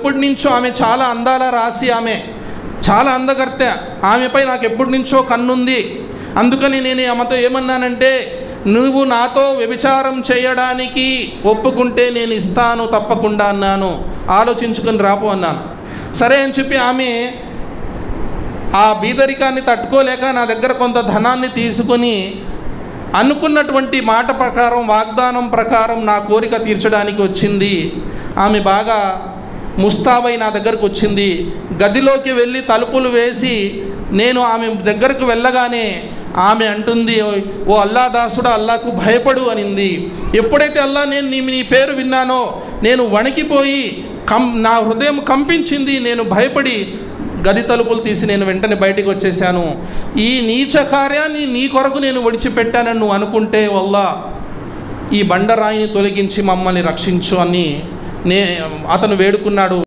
ఎప్పటి నుంచో ఆమె చాలా అందాల రాసి, ఆమె చాలా అందగర్తె, ఆమెపై నాకు ఎప్పటి నుంచో కన్నుంది. అందుకని నేను ఆమెతో ఏమన్నానంటే, నువ్వు నాతో వ్యభిచారం చేయడానికి ఒప్పుకుంటే నేను ఇస్తాను తప్పకుండా అన్నాను, ఆలోచించుకొని రాపు అన్నాను. సరే అని చెప్పి ఆమె ఆ బీదరికాన్ని తట్టుకోలేక నా దగ్గర కొంత ధనాన్ని తీసుకొని అనుకున్నటువంటి మాట ప్రకారం, వాగ్దానం ప్రకారం నా కోరిక తీర్చడానికి వచ్చింది. ఆమె బాగా ముస్తాబై నా దగ్గరకు వచ్చింది. గదిలోకి వెళ్ళి తలుపులు వేసి నేను ఆమె దగ్గరకు వెళ్ళగానే ఆమె అంటుంది, ఓ అల్లా దాసుడా, అల్లాకు భయపడు అనింది. ఎప్పుడైతే అల్లా నేను నీ పేరు విన్నానో నేను వణికిపోయి నా హృదయం కంపించింది. నేను భయపడి గది తలుపులు తీసి నేను వెంటనే బయటికి వచ్చేసాను. ఈ నీచ కార్యాన్ని నీ కొరకు నేను విడిచిపెట్టానని నువ్వు అనుకుంటే వల్లా ఈ బండరాయిని తొలగించి మమ్మల్ని రక్షించు అని అతను వేడుకున్నాడు.